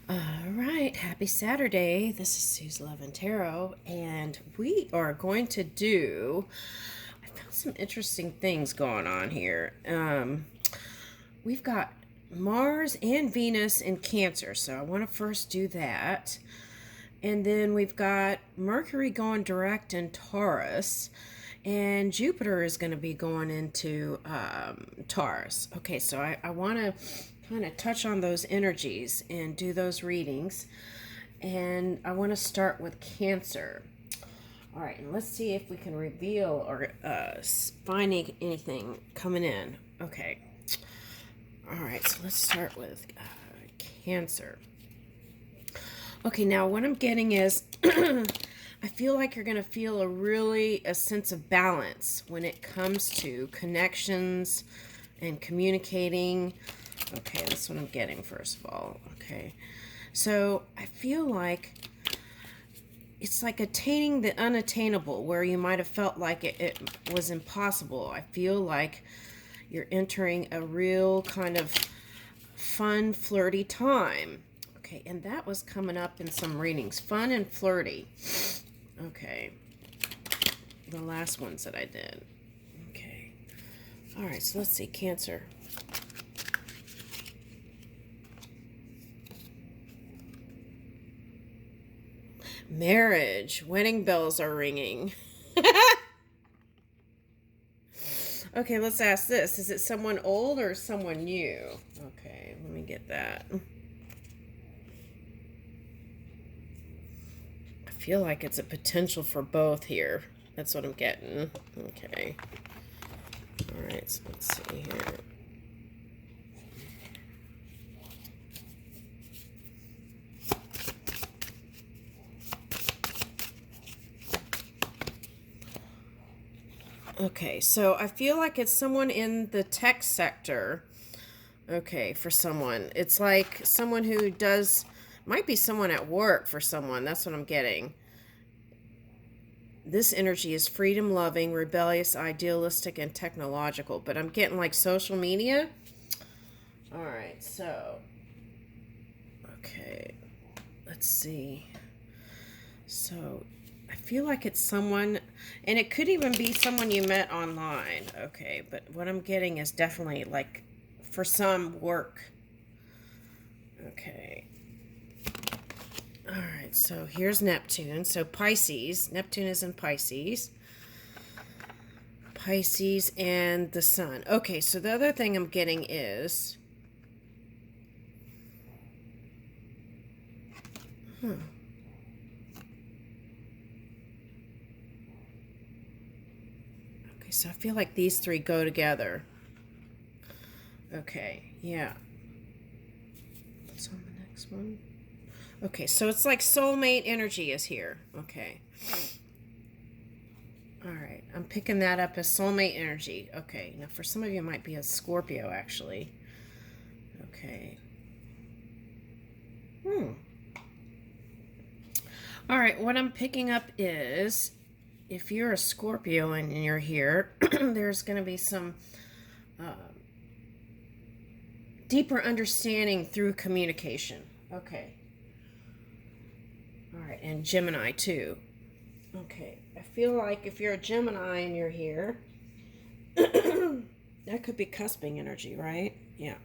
All right, happy Saturday. This is Sue's Love and Tarot, and we are going to do. I found some interesting things going on here. We've got Mars and Venus in Cancer, so I want to first do that. And then we've got Mercury going direct in Taurus, and Jupiter is going to be going into Taurus. Okay, so I want to kind of touch on those energies and do those readings. And I want to start with Cancer. All right, and let's see if we can reveal or find anything coming in. Okay. All right, so let's start with Cancer. Okay, now what I'm getting is I feel like you're going to feel a sense of balance when it comes to connections and communicating. Okay, that's what I'm getting first of all. Okay, so I feel like it's like attaining the unattainable where you might have felt like it was impossible. I feel like you're entering a real kind of fun, flirty time. Okay, and that was coming up in some readings. Fun and flirty. Okay. The last ones that I did. Okay. All right, so let's see. Cancer. Marriage. Wedding bells are ringing. Okay, let's ask this. Is it someone old or someone new? Okay, let me get that. I feel like it's a potential for both here. That's what I'm getting. Okay. All right, so let's see here. Okay, so I feel like it's someone in the tech sector. Okay, for someone. It's like someone who might be someone at work for someone. That's what I'm getting. This energy is freedom loving, rebellious, idealistic, and technological. But I'm getting like social media. All right, so. Okay, let's see. So I feel like it's someone, and it could even be someone you met online. Okay, but what I'm getting is definitely like for some work. Okay. All right, so here's Neptune. So Pisces. Neptune is in Pisces. Pisces and the sun. Okay, so the other thing I'm getting is... Okay, so I feel like these three go together. Okay, yeah. What's on the next one? Okay, so it's like soulmate energy is here. Okay. All right, I'm picking that up as soulmate energy. Okay, now for some of you it might be a Scorpio, actually. Okay. All right, what I'm picking up is if you're a Scorpio and you're here, there's going to be some deeper understanding through communication. Okay. All right, and Gemini too. Okay, I feel like if you're a Gemini and you're here, that could be cusping energy, right? Yeah.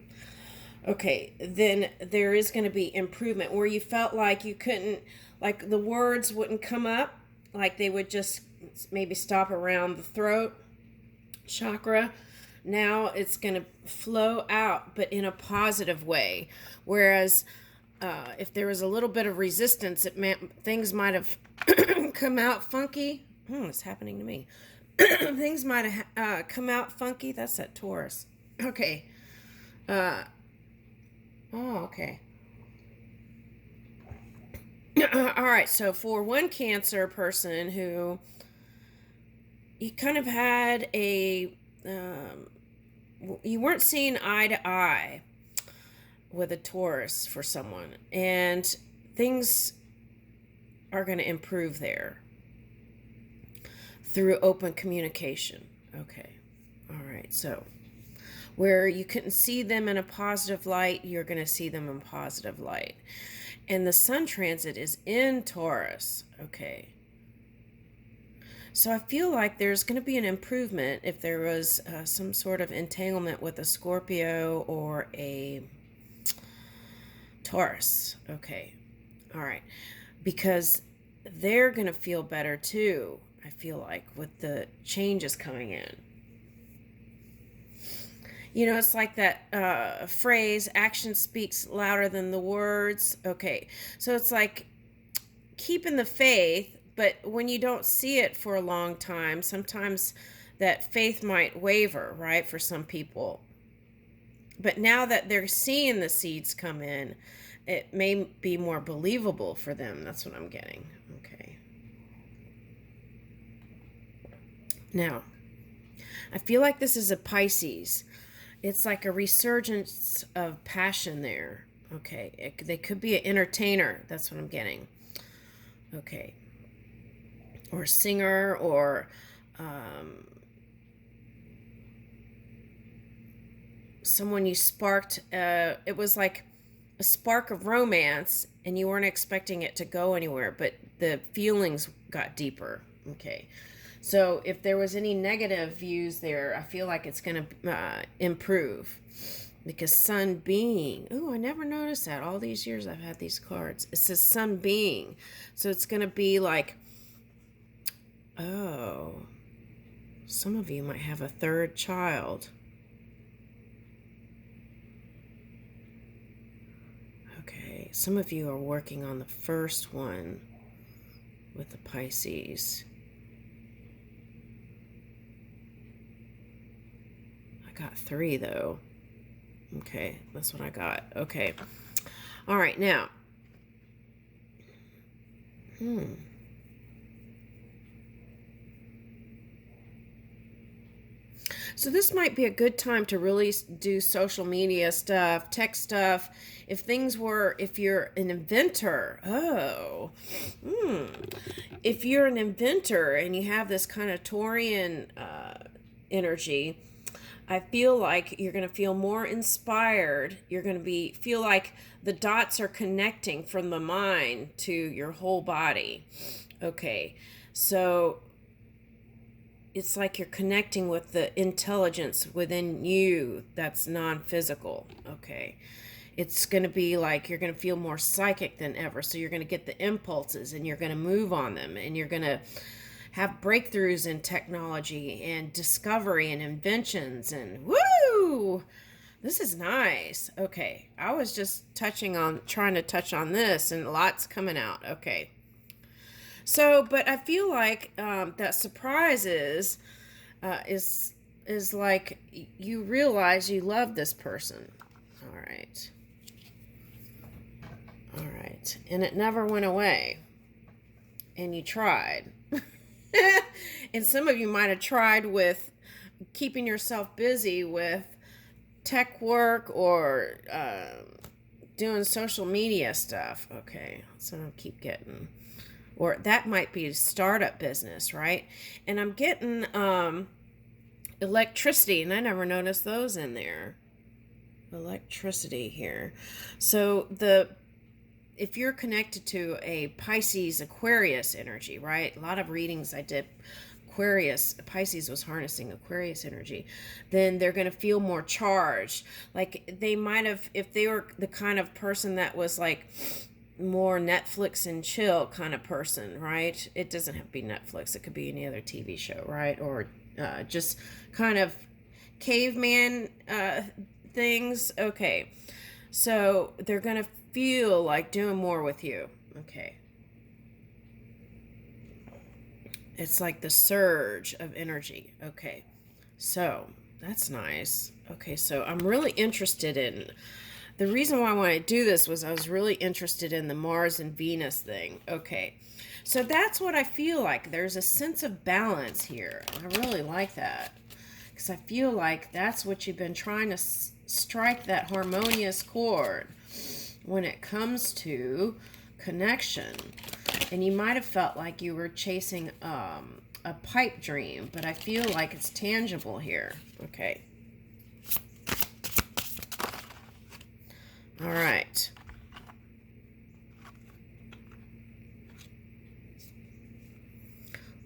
Okay, then there is going to be improvement where you felt like you couldn't, like the words wouldn't come up, like they would just maybe stop around the throat chakra. Now it's going to flow out, but in a positive way. Whereas if there was a little bit of resistance, it meant things might have come out funky. It's happening to me. Things might have come out funky. That's that Taurus. Okay. Okay. All right. So for one Cancer person who you kind of had you weren't seeing eye to eye with a Taurus for someone, and things are going to improve there through open communication. Okay. All right. So Where you couldn't see them in a positive light, you're going to see them in positive light. And the sun transit is in Taurus. Okay. So I feel like there's going to be an improvement if there was some sort of entanglement with a Scorpio or a Taurus. Okay. All right. Because they're going to feel better too, I feel like, with the changes coming in. You know, it's like that phrase, action speaks louder than the words. Okay. So it's like keeping the faith, but when you don't see it for a long time, sometimes that faith might waver, right, for some people. But now that they're seeing the seeds come in, it may be more believable for them. That's what I'm getting. Okay. Now, I feel like this is a Pisces. It's like a resurgence of passion there. Okay. They could be an entertainer. That's what I'm getting. Okay. Or a singer, or someone you sparked. It was like a spark of romance, and you weren't expecting it to go anywhere, but the feelings got deeper. Okay. So if there was any negative views there, I feel like it's going to improve. Because sun being, oh, I never noticed that. All these years I've had these cards. It says sun being. So it's going to be like, oh, some of you might have a third child. Okay, some of you are working on the first one with the Pisces. I got 3 though. Okay, that's what I got. Okay. All right, now. So this might be a good time to really do social media stuff, tech stuff. If you're an inventor, if you're an inventor and you have this kind of Taurian energy, I feel like you're going to feel more inspired. You're going to feel like the dots are connecting from the mind to your whole body. Okay, so it's like you're connecting with the intelligence within you that's non-physical. Okay. It's going to be like you're going to feel more psychic than ever. So you're going to get the impulses and you're going to move on them, and you're going to have breakthroughs in technology and discovery and inventions, and woo! This is nice. Okay. I was just trying to touch on this, and lots coming out. Okay. So, but I feel like that surprise is like you realize you love this person. All right. All right. And it never went away. And you tried. And some of you might have tried with keeping yourself busy with tech work or doing social media stuff. Okay. So I'll keep getting... Or that might be a startup business, right? And I'm getting electricity, and I never noticed those in there. Electricity here. So if you're connected to a Pisces Aquarius energy, right? A lot of readings I did, Pisces was harnessing Aquarius energy, then they're going to feel more charged. Like they might have, if they were the kind of person that was like more Netflix and chill kind of person, right? It doesn't have to be Netflix. It could be any other TV show, right? Or just kind of caveman things. Okay. So they're going to feel like doing more with you. Okay. It's like the surge of energy. Okay. So that's nice. Okay. So I'm really interested in... The reason why I wanted to do this was I was really interested in the Mars and Venus thing. Okay, so that's what I feel like. There's a sense of balance here. I really like that because I feel like that's what you've been trying to strike, that harmonious chord when it comes to connection. And you might have felt like you were chasing a pipe dream, but I feel like it's tangible here. Okay. All right.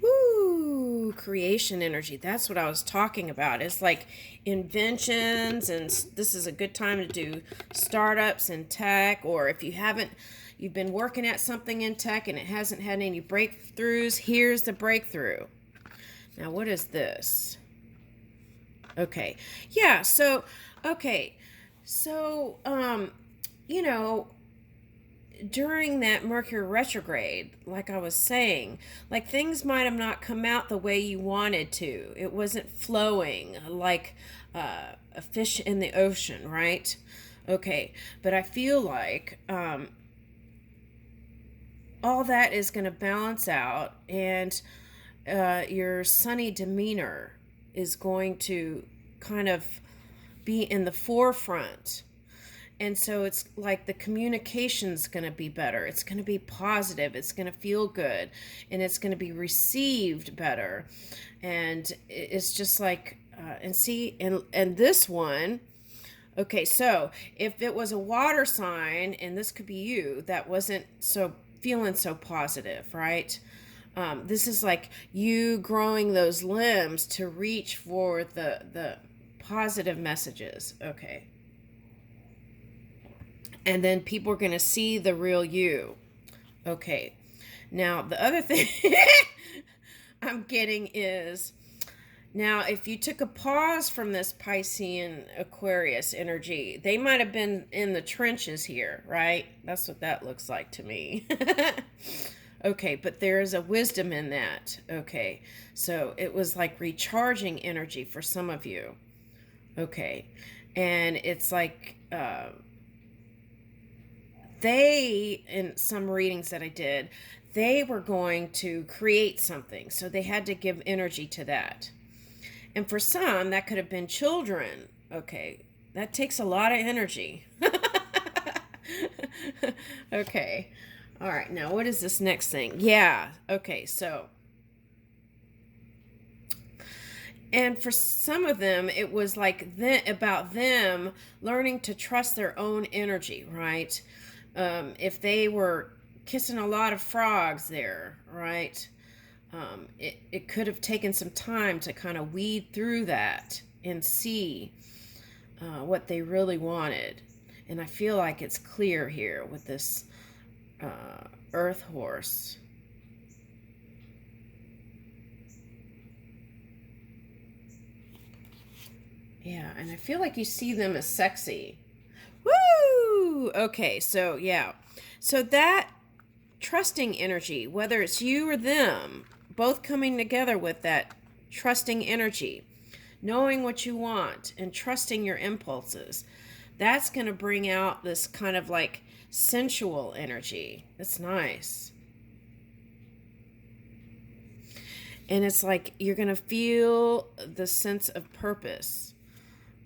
Woo, creation energy. That's what I was talking about. It's like inventions, and this is a good time to do startups in tech, or if you've been working at something in tech and it hasn't had any breakthroughs, here's the breakthrough. Now, what is this? Okay. Yeah, okay. So, you know, during that Mercury retrograde, like I was saying, like things might have not come out the way you wanted to. It wasn't flowing like a fish in the ocean, right? Okay, but I feel like all that is going to balance out, and your sunny demeanor is going to kind of be in the forefront. And so it's like the communication's going to be better. It's going to be positive. It's going to feel good. And it's going to be received better. And it's just like, and this one, okay, so if it was a water sign, and this could be you, that wasn't so feeling so positive, right? This is like you growing those limbs to reach for the positive messages. Okay. And then people are going to see the real you. Okay. Now, the other thing I'm getting is, now, if you took a pause from this Piscean Aquarius energy, they might have been in the trenches here, right? That's what that looks like to me. Okay, but there is a wisdom in that. Okay, so it was like recharging energy for some of you. Okay, and it's like they, in some readings that I did, they were going to create something, so they had to give energy to that. And for some, that could have been children. Okay, that takes a lot of energy. Okay, all right, now what is this next thing? Yeah, okay, so, and for some of them, it was like about them learning to trust their own energy, right? If they were kissing a lot of frogs there, right? It could have taken some time to kind of weed through that and see what they really wanted. And I feel like it's clear here with this earth horse. Yeah, and I feel like you see them as sexy. Woo! Okay, so yeah. So that trusting energy, whether it's you or them, both coming together with that trusting energy, knowing what you want and trusting your impulses, that's going to bring out this kind of like sensual energy. That's nice. And it's like you're going to feel the sense of purpose.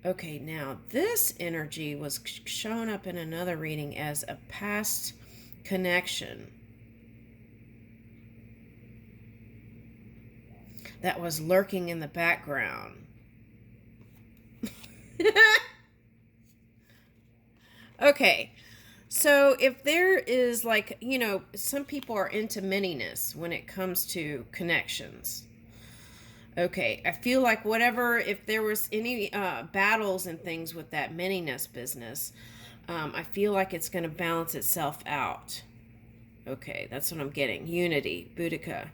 Okay, now this energy was shown up in another reading as a past connection that was lurking in the background. Okay, so if there is like, some people are into mininess when it comes to connections. Okay, I feel like if there was any battles and things with that minинess business, I feel like it's going to balance itself out. Okay, that's what I'm getting. Unity, Boudica.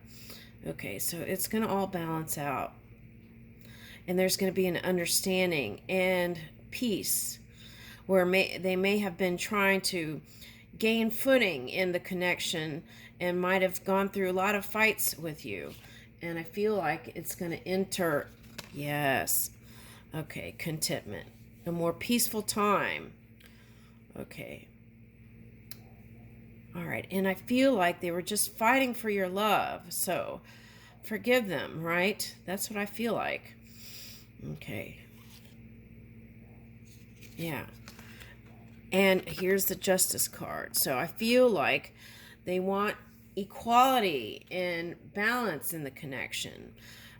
Okay, so it's going to all balance out. And there's going to be an understanding and peace where they may have been trying to gain footing in the connection and might have gone through a lot of fights with you. And I feel like it's going to enter, yes, okay, contentment, a more peaceful time. Okay. All right, and I feel like they were just fighting for your love, so forgive them, right? That's what I feel like. Okay. Yeah. And here's the Justice card. So I feel like they want equality and balance in the connection,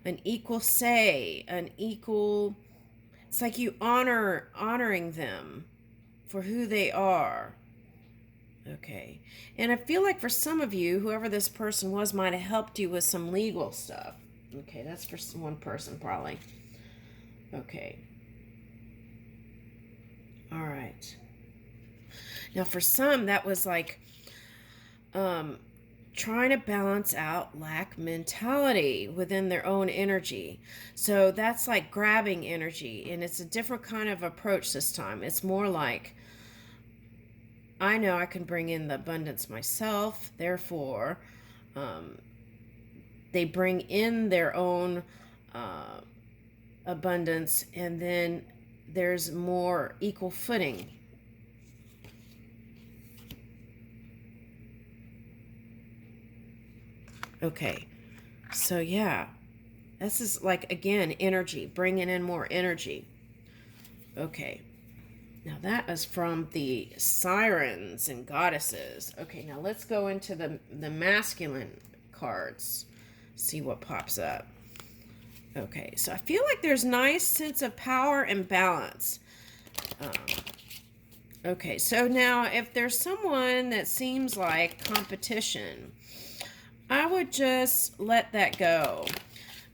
an equal say, it's like you honoring them. for who they are. Okay. And I feel like for some of you, whoever this person was might have helped you with some legal stuff. Okay, that's for one person probably. Okay. All right. Now for some, that was like trying to balance out lack mentality within their own energy. So that's like grabbing energy, and it's a different kind of approach this time. It's more like, I know I can bring in the abundance myself, therefore, they bring in their own abundance, and then there's more equal footing. Okay, so yeah, this is like, again, energy, bringing in more energy. Okay, now that is from the sirens and goddesses. Okay, now let's go into the masculine cards, see what pops up. Okay, so I feel like there's nice sense of power and balance. Okay, so now if there's someone that seems like competition, I would just let that go,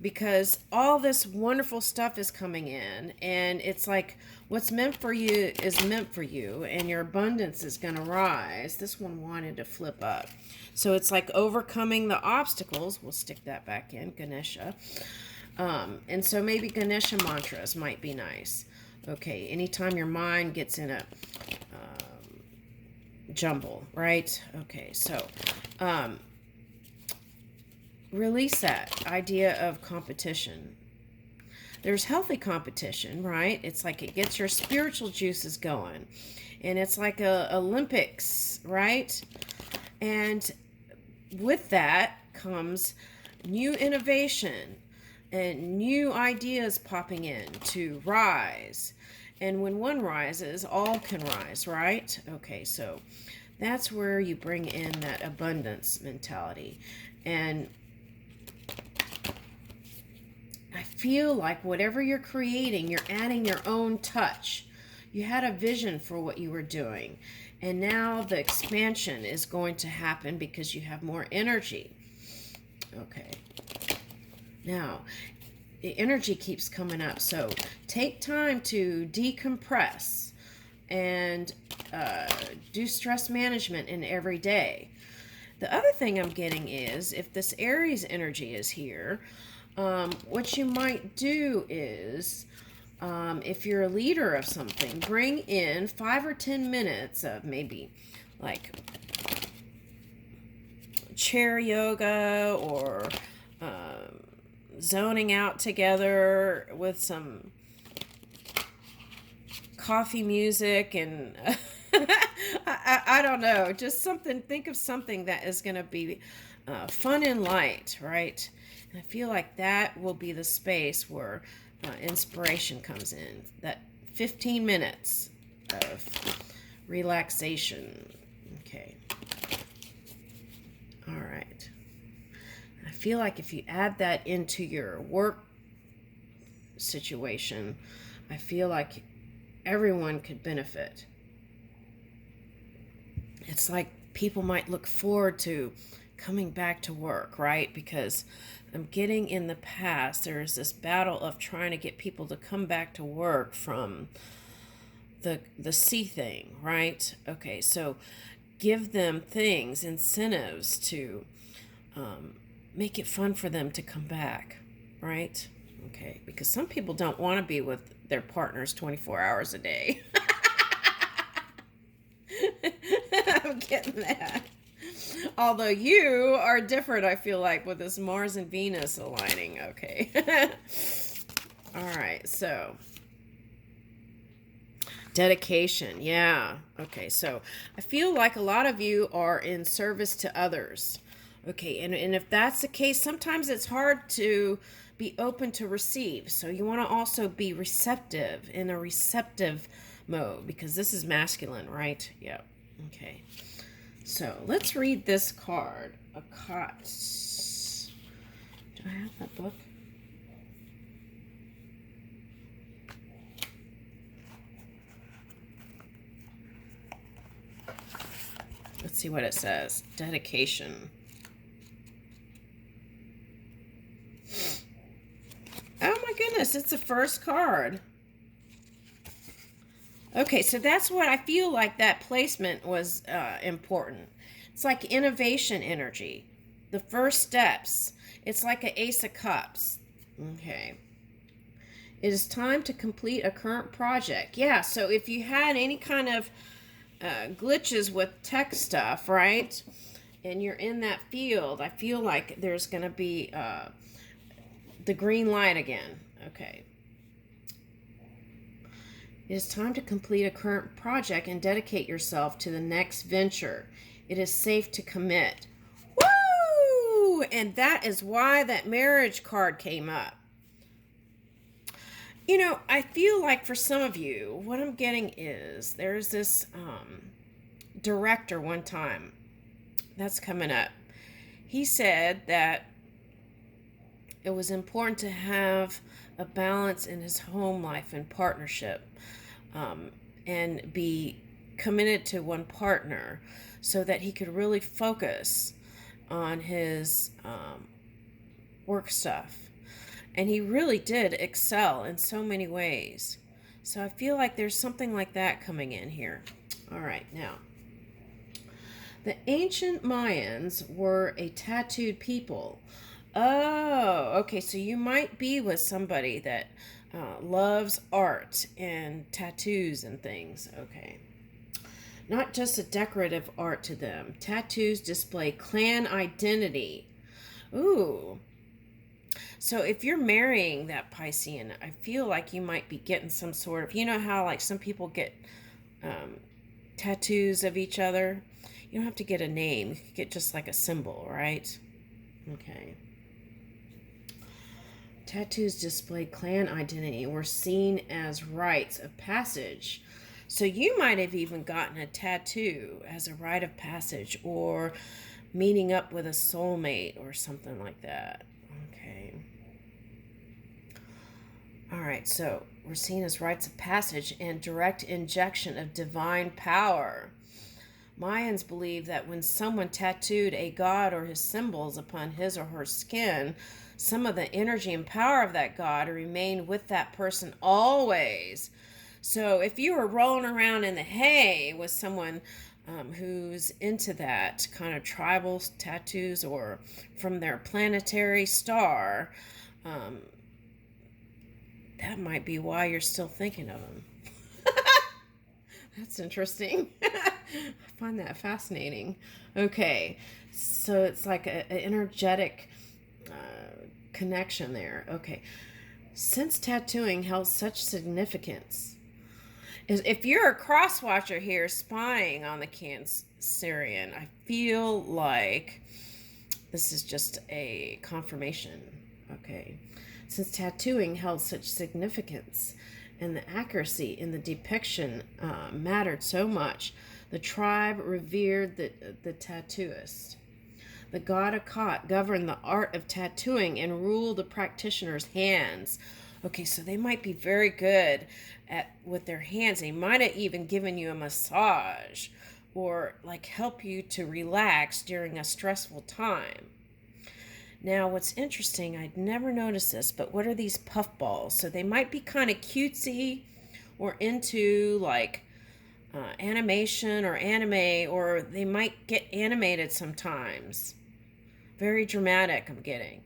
because all this wonderful stuff is coming in, and it's like what's meant for you is meant for you, and your abundance is going to rise. This one wanted to flip up. So it's like overcoming the obstacles. We'll stick that back in, Ganesha. And so maybe Ganesha mantras might be nice. Okay, anytime your mind gets in a jumble, right? Okay, so release that idea of competition. There's healthy competition, right? It's like it gets your spiritual juices going, and it's like a Olympics, right? And with that comes new innovation and new ideas popping in to rise. And when one rises, all can rise, right? Okay, so that's where you bring in that abundance mentality. And I feel like whatever you're creating, you're adding your own touch. You had a vision for what you were doing, and now the expansion is going to happen because you have more energy. Okay. Now, the energy keeps coming up, so take time to decompress and do stress management in every day. The other thing I'm getting is, if this Aries energy is here, what you might do is, if you're a leader of something, bring in 5 or 10 minutes of maybe like chair yoga, or zoning out together with some coffee music, and I don't know, just something. Think of something that is going to be fun and light, right? And I feel like that will be the space where inspiration comes in. That 15 minutes of relaxation. Okay. All right. I feel like if you add that into your work situation, I feel like everyone could benefit. It's like people might look forward to coming back to work, right? Because I'm getting, in the past, there's this battle of trying to get people to come back to work from the C thing, right? Okay, so give them things, incentives to make it fun for them to come back, right? Okay, because some people don't want to be with their partners 24 hours a day. I'm getting that. Although you are different, I feel like, with this Mars and Venus aligning. Okay. All right, so dedication. Yeah. Okay, so I feel like a lot of you are in service to others. Okay, and if that's the case, sometimes it's hard to be open to receive. So you want to also be receptive, in a receptive mode, because this is masculine, right? Yeah. Okay. So let's read this card. Do I have that book? Let's see what it says. Dedication. Oh my goodness, it's the first card. Okay, so that's what I feel like that placement was important. It's like innovation energy. The first steps. It's like an Ace of Cups. Okay. It is time to complete a current project. Yeah, so if you had any kind of glitches with tech stuff, right? And you're in that field, I feel like there's going to be the green light again. Okay. It is time to complete a current project and dedicate yourself to the next venture. It is safe to commit. Woo! And that is why that marriage card came up. You know, I feel like for some of you, what I'm getting is there's this director one time that's coming up. He said that it was important to have a balance in his home life and partnership, and be committed to one partner so that he could really focus on his work stuff. And he really did excel in so many ways. So I feel like there's something like that coming in here. All right, now. The ancient Mayans were a tattooed people. Oh, okay, so you might be with somebody that loves art and tattoos and things. Okay. Not just a decorative art to them. Tattoos display clan identity. Ooh. So if you're marrying that Piscean, I feel like you might be getting some sort of, you know how like some people get tattoos of each other? You don't have to get a name. You could get just like a symbol, right? Okay. Tattoos display clan identity. Were seen as rites of passage. So you might have even gotten a tattoo as a rite of passage, or meeting up with a soulmate or something like that. Okay. All right, so we're seen as rites of passage and direct injection of divine power. Mayans believe that when someone tattooed a god or his symbols upon his or her skin, some of the energy and power of that god remained with that person always. So if you were rolling around in the hay with someone who's into that kind of tribal tattoos or from their planetary star, that might be why you're still thinking of them. That's interesting. I find that fascinating. Okay, so it's like an energetic connection there. Okay, since tattooing held such significance, if you're a cross watcher here spying on the Cancerian, I feel like this is just a confirmation. Okay, since tattooing held such significance and the accuracy in the depiction mattered so much, the tribe revered the tattooist. The god Akat governed the art of tattooing and ruled the practitioner's hands. Okay, so they might be very good with their hands. They might have even given you a massage or like help you to relax during a stressful time. Now, what's interesting, I'd never noticed this, but what are these puff balls? So they might be kind of cutesy or into like animation or anime, or they might get animated sometimes. Very dramatic, I'm getting.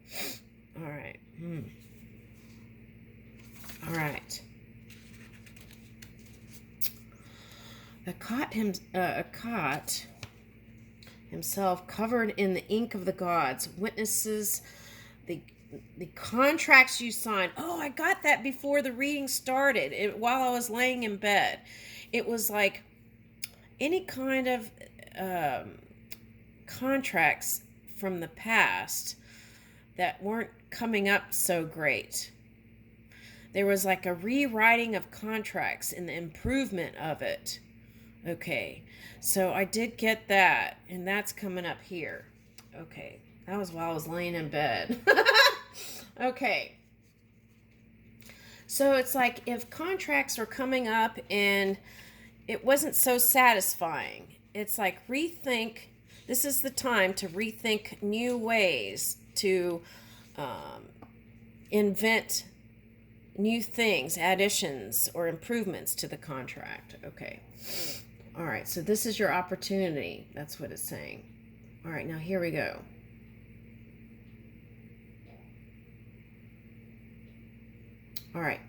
All right. All right. Akat himself, covered in the ink of the gods, witnesses the contracts you signed. Oh, I got that before the reading started, while I was laying in bed. It was like any kind of contracts from the past that weren't coming up so great. There was like a rewriting of contracts and the improvement of it. Okay, so I did get that, and that's coming up here. Okay, that was while I was laying in bed. Okay, so it's like if contracts are coming up and it wasn't so satisfying, it's like rethink. This is the time to rethink new ways to invent new things, additions or improvements to the contract. Okay. All right, so this is your opportunity. That's what it's saying. All right, now here we go. All right.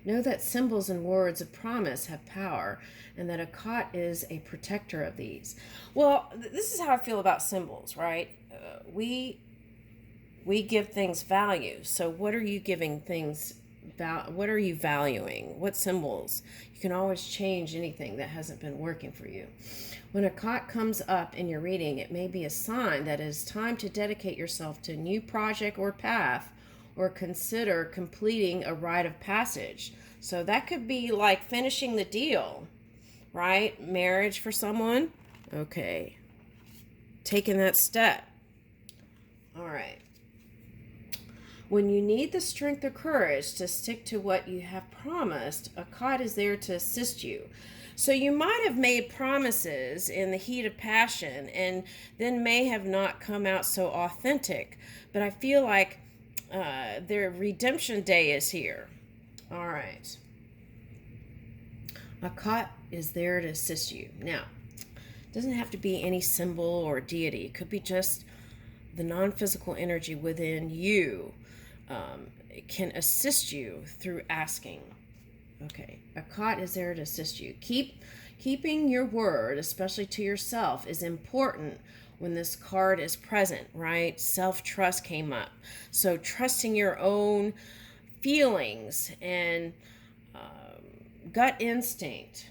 Know that symbols and words of promise have power, and that Akkad is a protector of these. Well, this is how I feel about symbols, right? We give things value. So what are you giving things? What are you valuing? What symbols? You can always change anything that hasn't been working for you. When Akkad comes up in your reading, it may be a sign that it is time to dedicate yourself to a new project or path, or consider completing a rite of passage. So that could be like finishing the deal, right? Marriage for someone. Okay. Taking that step. All right. When you need the strength or courage to stick to what you have promised, Akkad is there to assist you. So you might have made promises in the heat of passion and then may have not come out so authentic. But I feel like their redemption day is here. All right. Akkad is there to assist you. Now, it doesn't have to be any symbol or deity. It could be just the non-physical energy within you. It can assist you through asking. Okay, Akkad is there to assist you. Keeping your word, especially to yourself, is important when this card is present, right? Self-trust came up. So trusting your own feelings and gut instinct.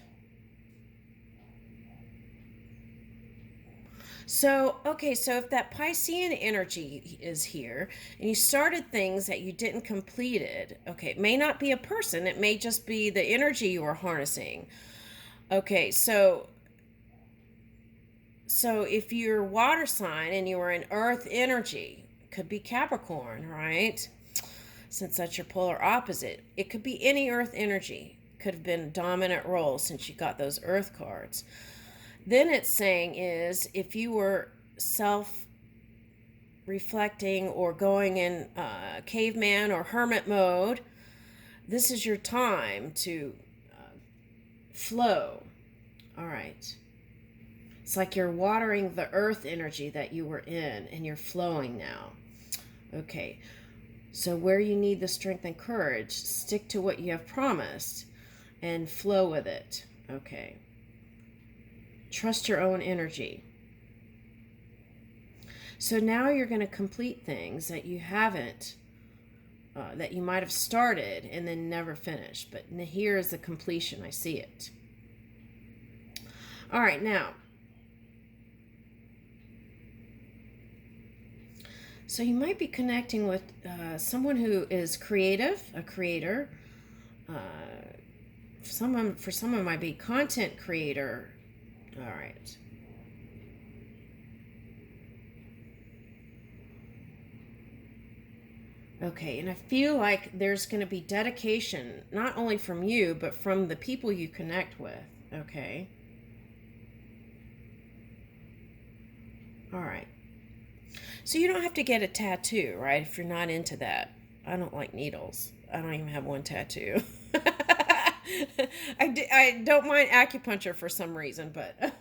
So, okay, so if that Piscean energy is here and you started things that you didn't completed, okay, it may not be a person, it may just be the energy you were harnessing. Okay, so if you're water sign and you were in earth energy, it could be Capricorn, right? Since that's your polar opposite. It could be any earth energy. Could have been a dominant role since you got those earth cards. Then it's saying is if you were self-reflecting or going in caveman or hermit mode, this is your time to flow. All right. It's like you're watering the earth energy that you were in and you're flowing now. Okay. So where you need the strength and courage, stick to what you have promised and flow with it. Okay. Trust your own energy. So now you're going to complete things that you haven't, that you might have started and then never finished. But here is the completion. I see it. All right, now. So you might be connecting with someone who is creative, a creator. For someone might be content creator. All right. Okay, and I feel like there's going to be dedication, not only from you, but from the people you connect with. Okay. All right. So you don't have to get a tattoo, right? If you're not into that. I don't like needles. I don't even have one tattoo. I don't mind acupuncture for some reason, but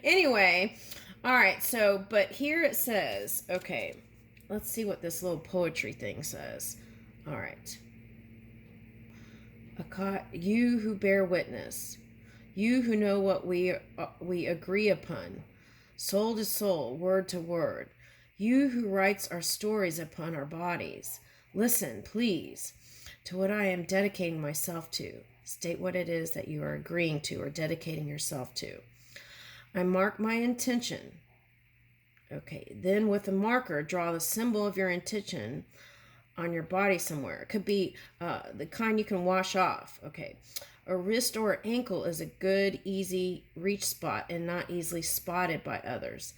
anyway. All right, so, but here it says, okay, let's see what this little poetry thing says. All right. You who bear witness, you who know what we agree upon, soul to soul, word to word, you who writes our stories upon our bodies, listen, please, to what I am dedicating myself to. State what it is that you are agreeing to or dedicating yourself to. I mark my intention. Okay, then with a marker, draw the symbol of your intention on your body somewhere. It could be the kind you can wash off. Okay, a wrist or ankle is a good, easy reach spot and not easily spotted by others.